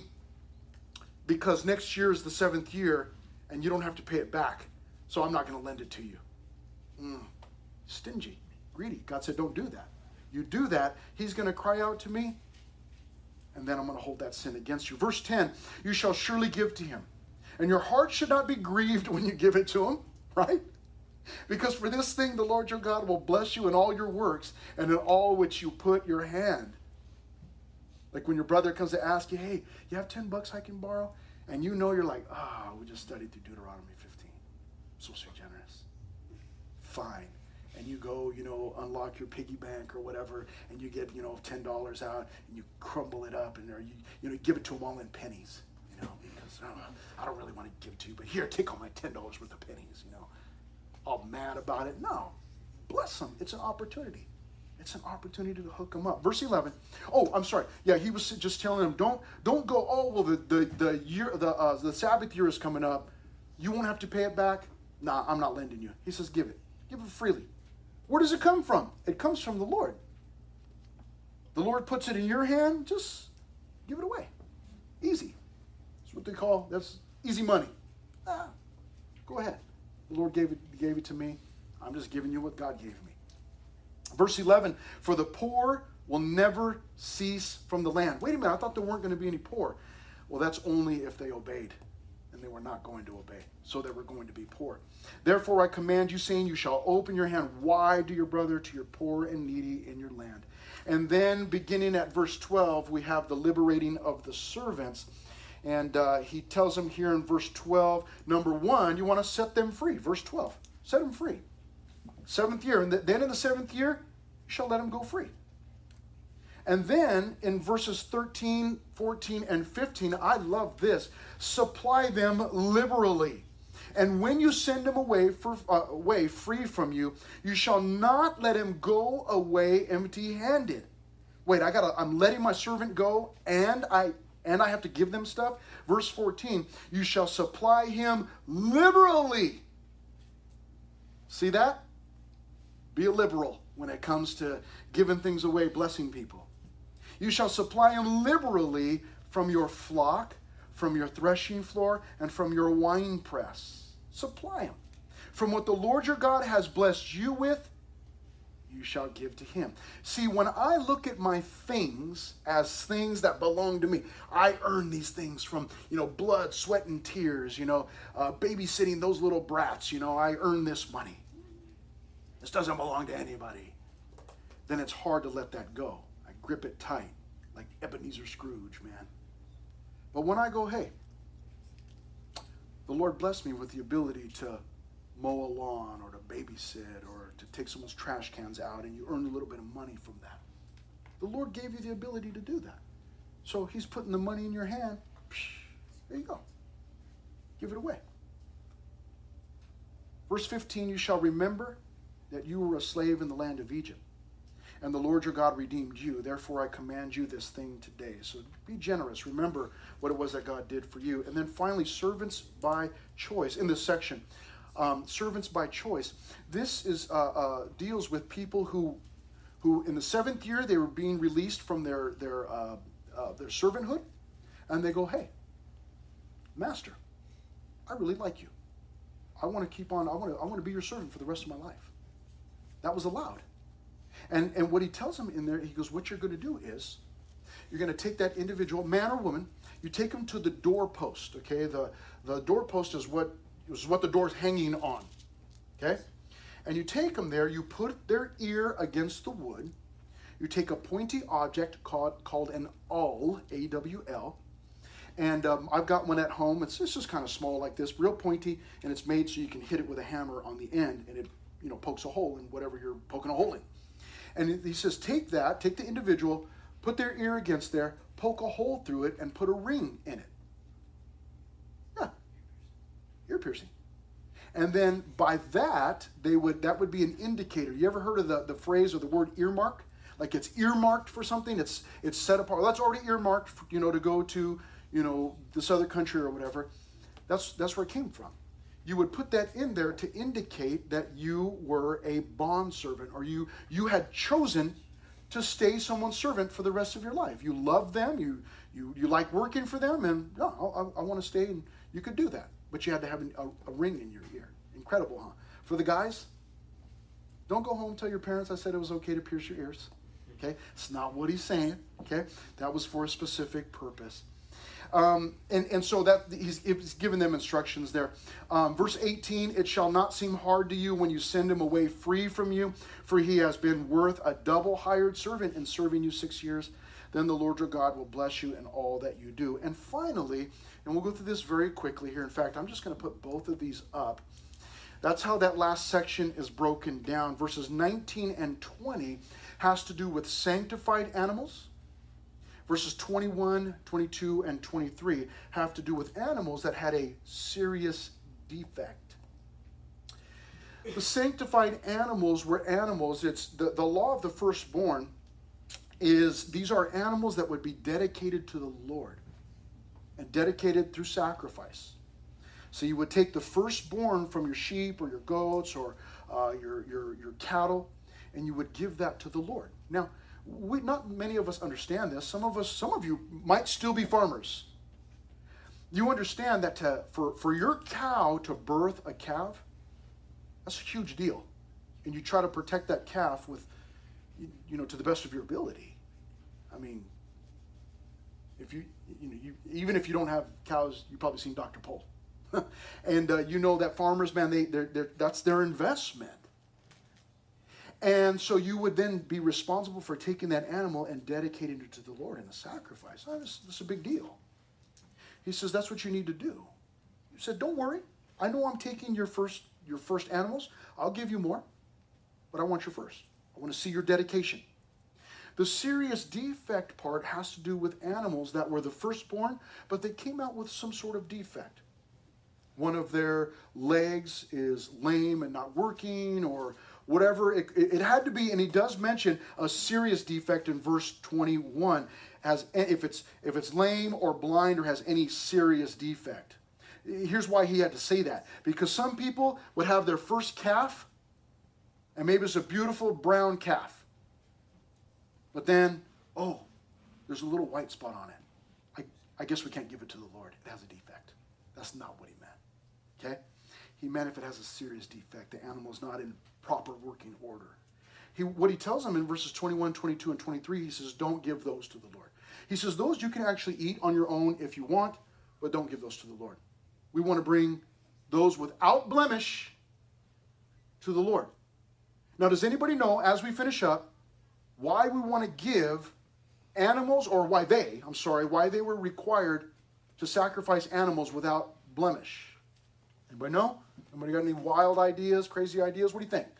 because next year is the 7th year, and you don't have to pay it back, so I'm not going to lend it to you. Stingy, greedy. God said, don't do that. You do that, he's going to cry out to me, and then I'm going to hold that sin against you. Verse 10, you shall surely give to him, and your heart should not be grieved when you give it to him, right? Because for this thing the Lord your God will bless you in all your works and in all which you put your hand. Like when your brother comes to ask you, hey, you have $10 I can borrow? And you're like, we just studied through Deuteronomy 15. I'm supposed to be generous. Fine. And you go, unlock your piggy bank or whatever, and you get, $10 out, and you crumble it up, and you give it to them all in pennies, because I don't really want to give it to you, but here, take all my $10 worth of pennies, all mad about it. No, bless them. It's an opportunity. It's an opportunity to hook them up. Verse 11. Oh, I'm sorry. Yeah, he was just telling them, don't go, oh, well, the Sabbath year is coming up. You won't have to pay it back. Nah, I'm not lending you. He says, give it. Give it freely. Where does it come from? It comes from the Lord. The Lord puts it in your hand, just give it away. Easy. That's what they call, that's easy money. Go ahead. The Lord gave it to me. I'm just giving you what God gave me. Verse 11, for the poor will never cease from the land. Wait a minute, I thought there weren't going to be any poor. Well, that's only if they obeyed. And they were not going to obey. So they were going to be poor. Therefore I command you, saying, you shall open your hand wide to your brother, to your poor and needy in your land. And then beginning at verse 12, we have the liberating of the servants. And he tells them here in verse 12, number 1, you want to set them free. Verse 12, set them free. 7th year. And then in the 7th year, you shall let them go free. And then in verses 13, 14, and 15, I love this. Supply them liberally. And when you send him away free from you, you shall not let him go away empty-handed. Wait, I'm letting my servant go, and I have to give them stuff. Verse 14, you shall supply him liberally. See that? Be a liberal when it comes to giving things away, blessing people. You shall supply him liberally from your flock, from your threshing floor, and from your winepress. Supply him. From what the Lord your God has blessed you with, you shall give to him. See, when I look at my things as things that belong to me, I earn these things from, blood, sweat, and tears, babysitting those little brats, I earn this money. This doesn't belong to anybody. Then it's hard to let that go. I grip it tight, like Ebenezer Scrooge, man. But when I go, hey, the Lord blessed me with the ability to mow a lawn or to babysit or to take someone's trash cans out, and you earn a little bit of money from that. The Lord gave you the ability to do that. So he's putting the money in your hand. There you go. Give it away. Verse 15, you shall remember that you were a slave in the land of Egypt, and the Lord your God redeemed you. Therefore, I command you this thing today. So be generous. Remember what it was that God did for you. And then finally, servants by choice. In this section, servants by choice. This is deals with people who in the 7th year, they were being released from their servanthood. And they go, hey, master, I really like you. I want to keep on. I want to be your servant for the rest of my life. That was allowed. And what he tells them in there, he goes, what you're going to do is, you're going to take that individual, man or woman, you take them to the doorpost, okay? The doorpost is what the door's hanging on, okay? And you take them there, you put their ear against the wood, you take a pointy object called an awl, A-W-L, and I've got one at home. It's just kind of small like this, real pointy, and it's made so you can hit it with a hammer on the end, and it pokes a hole in whatever you're poking a hole in. And he says, take the individual, put their ear against there, poke a hole through it, and put a ring in it. Yeah, ear piercing. And then by that, that would be an indicator. You ever heard of the phrase or the word earmark? Like it's earmarked for something, it's set apart. Well, that's already earmarked, to go to, this other country or whatever. That's where it came from. You would put that in there to indicate that you were a bondservant, or you had chosen to stay someone's servant for the rest of your life. You love them, you like working for them, and I want to stay, and you could do that. But you had to have a ring in your ear. Incredible, huh? For the guys, don't go home and tell your parents I said it was okay to pierce your ears. Okay? It's not what he's saying. Okay? That was for a specific purpose. And so that he's given them instructions there. Verse 18, it shall not seem hard to you when you send him away free from you, for he has been worth a double hired servant in serving you 6 years. Then the Lord your God will bless you in all that you do. And finally, and we'll go through this very quickly here. In fact, I'm just going to put both of these up. That's how that last section is broken down. Verses 19 and 20 has to do with sanctified animals. Verses 21, 22, and 23 have to do with animals that had a serious defect. The sanctified animals were animals. It's the law of the firstborn is these are animals that would be dedicated to the Lord and dedicated through sacrifice. So you would take the firstborn from your sheep or your goats or your cattle, and you would give that to the Lord. Now, not many of us understand this. Some of you might still be farmers. You understand that for your cow to birth a calf, that's a huge deal. And you try to protect that calf with, to the best of your ability. I mean, even if you don't have cows, you've probably seen Dr. Pol. And that farmers, man, that's their investment. And so you would then be responsible for taking that animal and dedicating it to the Lord in a sacrifice. Oh, this is a big deal. He says, that's what you need to do. He said, don't worry. I know I'm taking your first animals. I'll give you more, but I want your first. I want to see your dedication. The serious defect part has to do with animals that were the firstborn, but they came out with some sort of defect. One of their legs is lame and not working, or whatever. It had to be, and he does mention a serious defect in verse 21, as if it's lame or blind or has any serious defect. Here's why he had to say that. Because some people would have their first calf, and maybe it's a beautiful brown calf. But then, oh, there's a little white spot on it. I guess we can't give it to the Lord. It has a defect. That's not what he meant. Okay? He meant if it has a serious defect, the animal is not in proper working order. What he tells them in verses 21, 22, and 23, he says, don't give those to the Lord. He says, those you can actually eat on your own if you want, but don't give those to the Lord. We want to bring those without blemish to the Lord. Now, does anybody know, as we finish up, why we want to give animals, or why they were required to sacrifice animals without blemish? Anybody know? Anybody got any wild ideas, crazy ideas? What do you think? To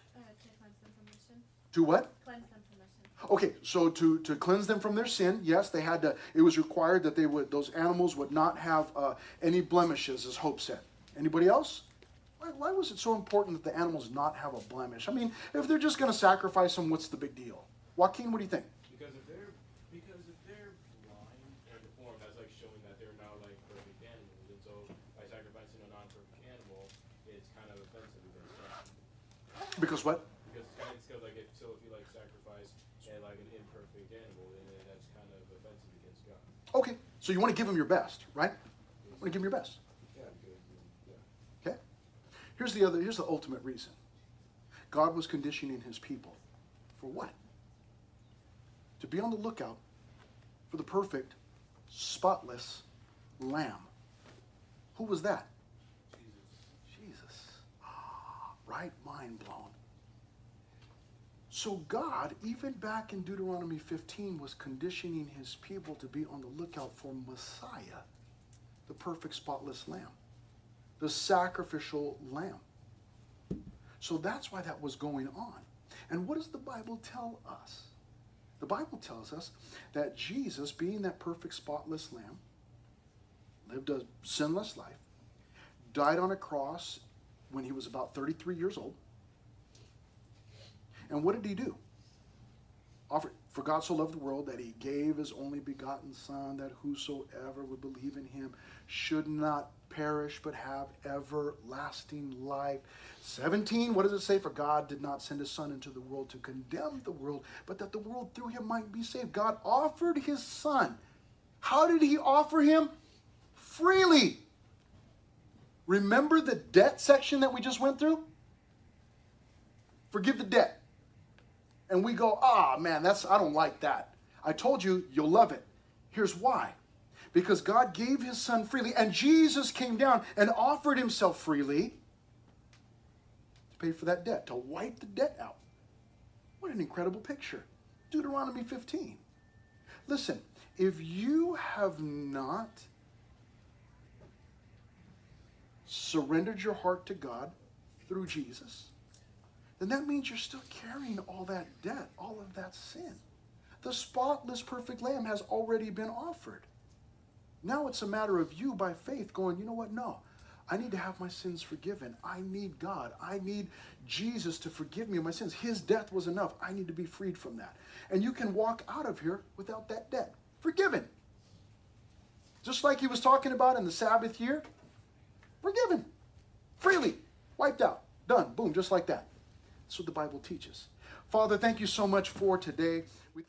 cleanse them from their sin. To what? Cleanse them from their sin. Okay, so to cleanse them from their sin, yes, they had to. It was required that those animals would not have any blemishes, as Hope said. Anybody else? Why was it so important that the animals not have a blemish? I mean, if they're just going to sacrifice them, what's the big deal? Joaquin, what do you think? Because if they're blind or deformed, that's like showing that they're now like perfect animals, and so by sacrificing a non-perfect animal, it's kind of offensive against God. Because what? Because it's kind of like if you like sacrifice like an imperfect animal, then that's kind of offensive against God. Okay, so you want to give them your best, right? You want to give them your best. Yeah, good. Yeah. Okay. Here's the ultimate reason. God was conditioning his people for what? To be on the lookout for the perfect, spotless lamb. Who was that? Jesus. Right? Mind blown. So God, even back in Deuteronomy 15, was conditioning his people to be on the lookout for Messiah, the perfect, spotless lamb, the sacrificial lamb. So that's why that was going on. And what does the Bible tell us? The Bible tells us that Jesus, being that perfect, spotless lamb, lived a sinless life, died on a cross when he was about 33 years old. And what did he do? For God so loved the world that he gave his only begotten Son, that whosoever would believe in him should not perish but have everlasting life. 17, what does it say? For God did not send his Son into the world to condemn the world, but that the world through him might be saved. God offered his Son. How did he offer him? Freely. Remember the debt section that we just went through? Forgive the debt. And we go, man, I don't like that. I told you, you'll love it. Here's why. Because God gave his Son freely, and Jesus came down and offered himself freely to pay for that debt, to wipe the debt out. What an incredible picture. Deuteronomy 15. Listen, if you have not surrendered your heart to God through Jesus, then that means you're still carrying all that debt, all of that sin. The spotless, perfect lamb has already been offered. Now it's a matter of you, by faith, going, you know what? No, I need to have my sins forgiven. I need God. I need Jesus to forgive me of my sins. His death was enough. I need to be freed from that. And you can walk out of here without that debt. Forgiven. Just like he was talking about in the Sabbath year. Forgiven. Freely. Wiped out. Done. Boom. Just like that. That's what the Bible teaches. Father, thank you so much for today.